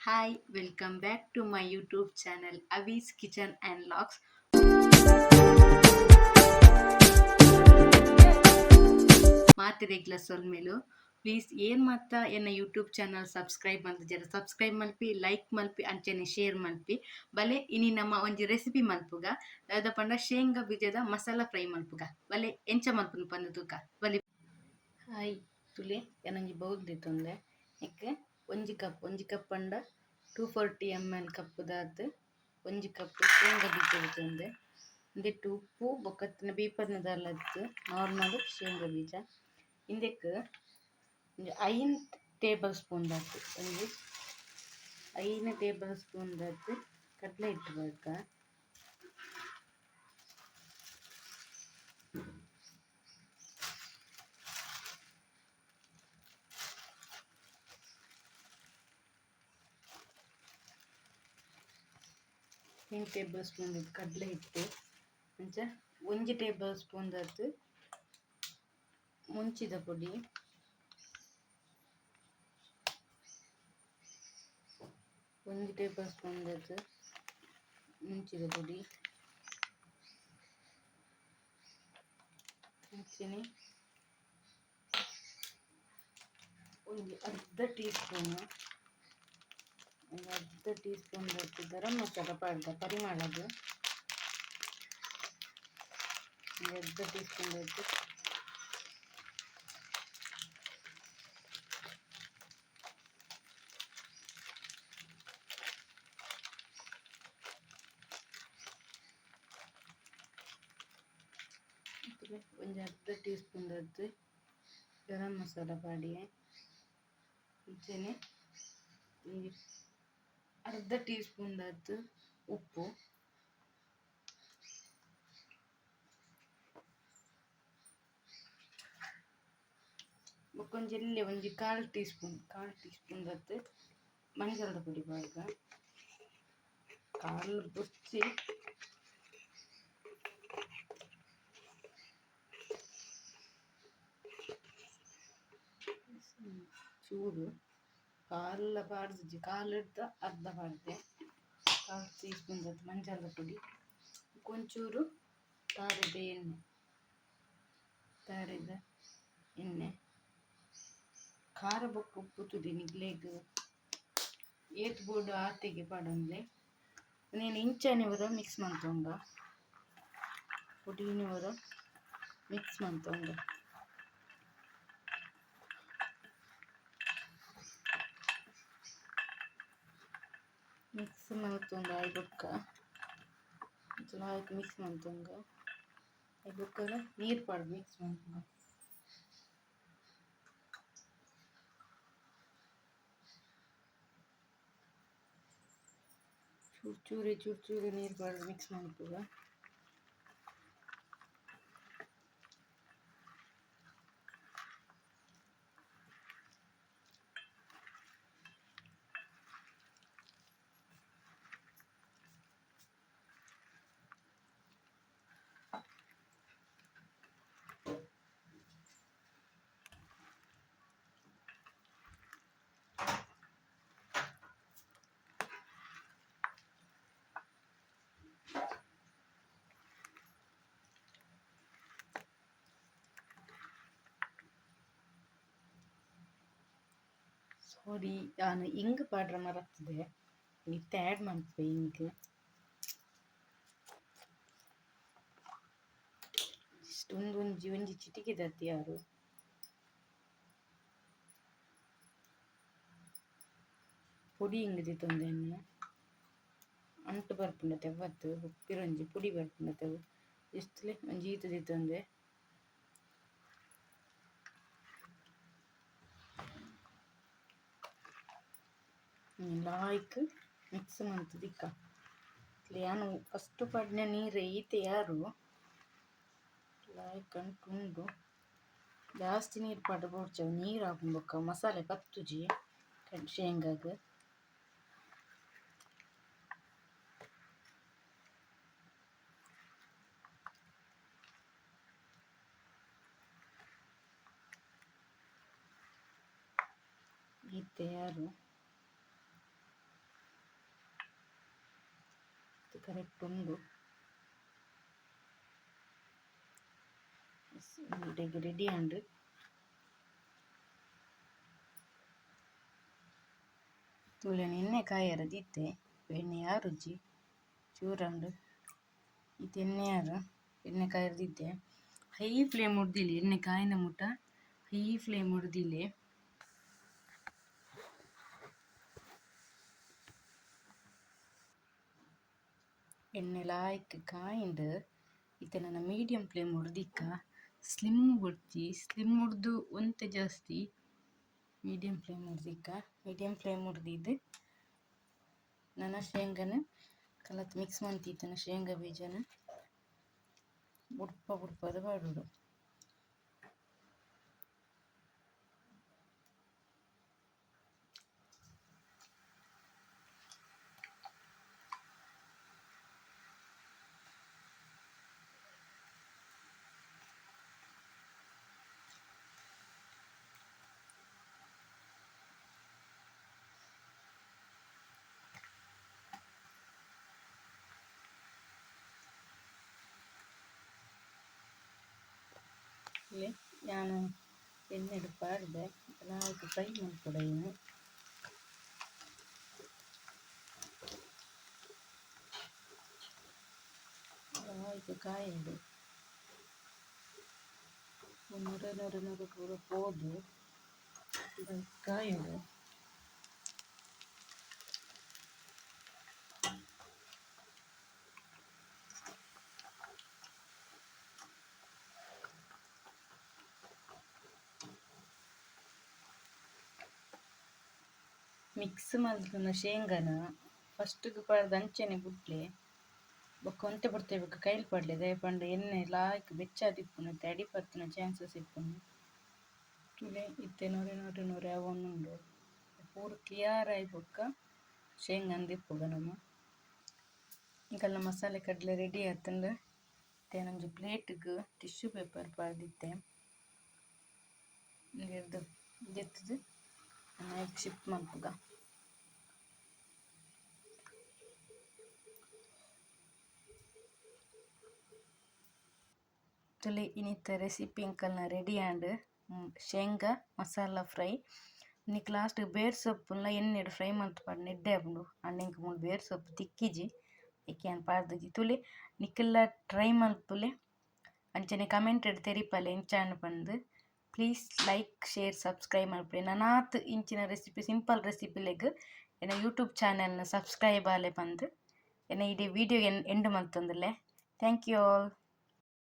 Hi, welcome back to my YouTube channel Avi's Kitchen and Logs. ಮಾತಿರೆಗ್ಲ ಸೊಲ್ಮೆಲು please ಏನ್ ಮಾತ ಎನ್ನ ಯೂಟ್ಯೂಬ್ ಚಾನಲ್ ಸಬ್ಸ್ಕ್ರೈಬ್ ಮಲ್ತಿದ್ದಾರೆ. ಸಬ್ಸ್ಕ್ರೈಬ್ ಮಲ್ಪಿ, ಲೈಕ್ ಮಲ್ಪಿ, ಅಂಚನೆ ಶೇರ್ ಮಲ್ಪಿ. ಬಲೆ ಇನಿ ನಮ್ಮ ಒಂಜಿ ರೆಸಿಪಿ ಮಲ್ಪುಗ ದಾದ ಪಂಡ ಶೇಂಗಾ ಬೀಜದ ಮಸಾಲಾ ಫ್ರೈ ಮಲ್ಪುಗ ಬಲೆ ಎಂಚ ಮಲ್ಪುನು ಪಂದ ತೂಕ ಬಲೆ. ಹಾಯ್ ತುಲೆ ಏನೊಂಜಿ ಬೌಲ್ ದಿತ್ತೊಂದೆ ಇಕ್ಕೆ ಒಂಜಿ ಕಪ್ ಪಂಡ 240 ml ಕಪ್ಪುದಾತ್ ಒಂಜಿ ಕಪ್ ಶೇಂಗಾ ಬೀಜ ಇತ್ತೊಂದೆ ಇಂದೆಟ್ಟು ಉಪ್ಪು ಬೊಕ್ಕತ್ತಿನ ಬೀಪರ್ನದಲ್ಲತ್ತು ನಾರ್ಮಲ್ ಶೇಂಗಾ ಬೀಜ ಇಂದೆಕ್ ಒಂಜಿ 5 ಟೇಬಲ್ ಸ್ಪೂನ್ ದಾತು ಒಂಜಿ 5 ಟೇಬಲ್ ಸ್ಪೂನ್ ದಾತು ಕಡ್ಲೆ ಹಿಟ್ಟು ಬರ್ಕ ಟೇಬಲ್ ಸ್ಪೂನ್ ಕಡಲೆ ಹಿಟ್ಟು ಅಂಚ ಒಂಜಿ ಟೇಬಲ್ ಸ್ಪೂನ್ ದಾತು ಮುಂಚಿದ ಪೊಡಿ ಒಂಜಿ ಟೇಬಲ್ ಸ್ಪೂನ್ ದಾತು ಮುಂಚಿದ ಪೊಡಿ ಅಂಚನೆ ಒಂಜಿ ಅರ್ಧ tea spoon ದಾತು garam masala powder ಪರಿಮಳದು ಅರ್ಧ ಟೀ ಸ್ಪೂನ್ ದಾತು ಒಂಜಿ ಅರ್ಧ ಟೀ ಸ್ಪೂನ್ ದಾತು ಗರಂ ಮಸಾಲ ಪುಡಿ ಅಂಚನೆ ಅರ್ಧ ಟೀ ಸ್ಪೂನ್ ದಾತು ಉಪ್ಪು ಬೊಕ್ಕೊಂಜಿ ಒಂಜಿ ಕಾಲ್ ಟೀ ಸ್ಪೂನ್ ದಾತು ಮಂಜಳದ ಪುಡಿ ಪಾಡ್ಗ ಕಾಲು ಬುರ್ಚಿ ಚೂರು ಕಾಲ ಪಾಡ್ದು ಕಾಲಿಡ್ದ ಅರ್ಧ ಪಾಡ್ದೆ ಕಾಲು ಟೀ ಸ್ಪೂನ್ ದಾತು ಮಂಜಳದ ಪುಡಿ ಕೊಂಚೂರು ತಾರಿದ ಎಣ್ಣೆ ಖಾರ ಬೊಕ್ಕ ಉಪ್ಪು ತುದಿ ನಿಗ್ಲೇಗ್ ಏತ್ ಬೋರ್ಡು ಆತೆಗೆ ಪಾಡಂದ್ರೆ ನೀನು ಇಂಚನಿವರ ಮಿಕ್ಸ್ ಮಾಡ್ತೊಂಡ ಪುಡಿನಿವರ ಮಿಕ್ಸ್ ಮಾಡ್ತೊಂಡ ಮಿಕ್ಸ್ ಮಾಡ್ತೊಂಡ ಬೊಕ್ಕ ಮಿಕ್ಸ್ ಮಾಡ್ತೊಂಗ ಬೊಕ್ಕದ ನೀರು ಪಾಡು ಮಿಕ್ಸ್ ಮಾಡ್ತೊಂಗ ಚೂರು ನೀರು ಪಾಡು ಮಿಕ್ಸ್ ಮಾಡ್ತುವ ಸಾರಿ ನಾನು ಇಂಗ್ ಪಾಡ್ರ ಮರತ್ತದೆ ಇತ್ತು ಆ್ಯಡ್ ಮಾಡ್ತೇವೆ ಇಂಗ್ ಇಷ್ಟೊಂದು ಒಂಜಿ ಚಿಟಿಕೆ ದತ್ತಿ ಯಾರು ಪೊಡಿ ಇಂಗ್ ದಿತ್ತೊಂದೆಣ್ಣೆ ಅಂಟು ಬರ್ಪುಂಡ ತೆವ್ವತ್ತು ಉಪ್ಪಿರೊಂಜಿ ಪುಡಿ ಬರ್ಪುಂಡ ತೆವು ಇಷ್ಟಲೆ ಒಂಜಿ ಈತು ದಿತ್ತೊಂದೆ ಲಾಯ್ಕ್ ಮಿಕ್ಸ್ ಮಾಡ್ತು ದಿಕ್ಕ ನಾನು ಫಸ್ಟ್ ಪಡ್ನ ನೀರು ಈತೆ ಯಾರು ಲಾಯ್ಕ್ ಅಂಟುಂಡು ಜಾಸ್ತಿ ನೀರು ಪಾಡು ಬೋಡ್ಚವು ನೀರು ಹಾಕೊಂಬಕ್ಕ ಮಸಾಲೆ ಕತ್ತುಜಿ ಶೇಂಗಾಗ ಈತೆ ಯಾರು ಕರೆಕ್ಟ್ ಉಂಡು. ಈಡೆಗ್ ರೆಡಿ ಆಂಡ್ ತುಳೆನ ಎಣ್ಣೆ ಕಾಯರ ದಿತ್ತೆ ಎಣ್ಣೆ ರುಚಿ ಚೂರಂಡು ಇದು ಎಣ್ಣೆ ಕಾಯರ ದಿದ್ದೆ ಹೈ ಫ್ಲೇಮ್ ಹೊಡ್ದಿಲ್ಲ ಎಣ್ಣೆ ಕಾಯಿನ ಮುಟ ಹೈ ಫ್ಲೇಮ್ ಹೊಡ್ದಿಲ್ಲ. ಎಣ್ಣೆ ಲಾಯ್ಕ್ ಕಾಯಿಂಡು ಇತ್ತೆ ನನ್ನ ಮೀಡಿಯಂ ಫ್ಲೇಮ್ ಹೊಡ್ದಿಕ್ಕ ಸ್ಲಿಮ್ ಹೊಡ್ದು ಒಂತೆ ಜಾಸ್ತಿ ಮೀಡಿಯಂ ಫ್ಲೇಮ್ ಹೊಡ್ದಿದ್ದು ನನ್ನ ಶೇಂಗನ ಕಲತ್ ಮಿಕ್ಸ್ ಮಾಡ್ತಿತ್ತನ ಶೇಂಗಾ ಬೀಜನ ಬುಡ್ಪದ ಬಾಡುಡು. ನಾನು ಎಣ್ಣೆ ಪಾಡ್ದೆ ಲಾಯ್ಕ್ ಫ್ರೈ ಮಾಡ್ಕೊಡೇನು ಲಾಯ್ಕ್ ಕಾಯಿಡು ನೂರು ಪೂರ ಪೋದು ಕಾಯಿಡು ಮಿಕ್ಸ್ ಮಲ್ತುನ ಶೇಂಗನ ಫಸ್ಟ್ಗ್ ಪಾಡ್ದು ಅಂಚನೆ ಬುಡ್ಲೆ ಬೊಕ್ಕ ಒಂತೆ ಬುಡ್ತೇವೆ ಕೈಲಿ ಪಡ್ಲೆ ದಯ ಪಂಡ ಎಣ್ಣೆ ಲಾಯ್ಕ್ ಬೆಚ್ಚಾದಿಪ್ಪುನ ಅಡಿ ಪತ್ತಿನ ಚಾನ್ಸಸ್ ಇಪ್ಪುನು. ತುಲೆ ಇತ್ತೆ ನೂರೆ ಅವೊಂದುಂಡು ಪೂರ ಕ್ಲಿಯರ್ ಆಗಿ ಬೊಕ್ಕ ಶೇಂಗನ್ ದಿಪ್ಪುಗ ನಮ್ಮ ಇಂಕಲ್ನ ಮಸಾಲೆ ಕಡ್ಲೆ ರೆಡಿ ಆತಂಡು ಒಂಜಿ ಪ್ಲೇಟ್ಗ್ ಟಿಶ್ಯೂ ಪೇಪರ್ ಪಾಡ್ದಿತ್ತೆ ದೆತ್ತದು ಶಿಫ್ಟ್ ಮಲ್ಪುಗ. ತುಲೆ ಇನ್ನಿತ್ತ ರೆಸಿಪಿ ಇಂಕಲ್ನ ರೆಡಿ ಆಂಡ್ ಶೇಂಗಾ ಮಸಾಲ ಫ್ರೈ ನಿಕ್ ಲಾಸ್ಟ್ ಬೇರ್ ಸೊಪ್ಪುನ ಎಣ್ಣೆಡ್ ಫ್ರೈ ಮಲ್ತ್ಪಾಡು ನೆಡ್ಡೆ ಆಪುಂಡು ಅಂಡ್ ಇಂಕ್ ಮೂಲು ಬೇರ್ ಸೊಪ್ಪು ತಿಕ್ಕಿಜಿ ಇಕ್ಕೆನ್ ಪಾಡ್ದಿಜಿ ತುಲೆ ನಿಕ್ಕೆಲ್ಲ ಟ್ರೈ ಮಲ್ಪುಲೆ ಅಂಚನೆ ಕಮೆಂಟೆಡ್ ತೆರಿಪಲೆ ಇಂಚಾಂಡ್ ಪಂದ್ ಪ್ಲೀಸ್ ಲೈಕ್ ಶೇರ್ ಸಬ್ಸ್ಕ್ರೈಬ್ ಮಲ್ಪುಲೆ. ನನಾತ್ ಇಂಚಿನ ರೆಸಿಪಿ ಸಿಂಪಲ್ ರೆಸಿಪಿಲೆಗ್ ಎನ್ನ ಯೂಟ್ಯೂಬ್ ಚಾನೆಲ್ನ ಸಬ್ಸ್ಕ್ರೈಬ್ ಆಲೆ ಪಂದ್ ಎನ್ನ ಇಡೆ ವಿಡಿಯೋ ಎಂಡ್ ಮಲ್ತೊಂದುಲ್ಲೆ. Thank you all.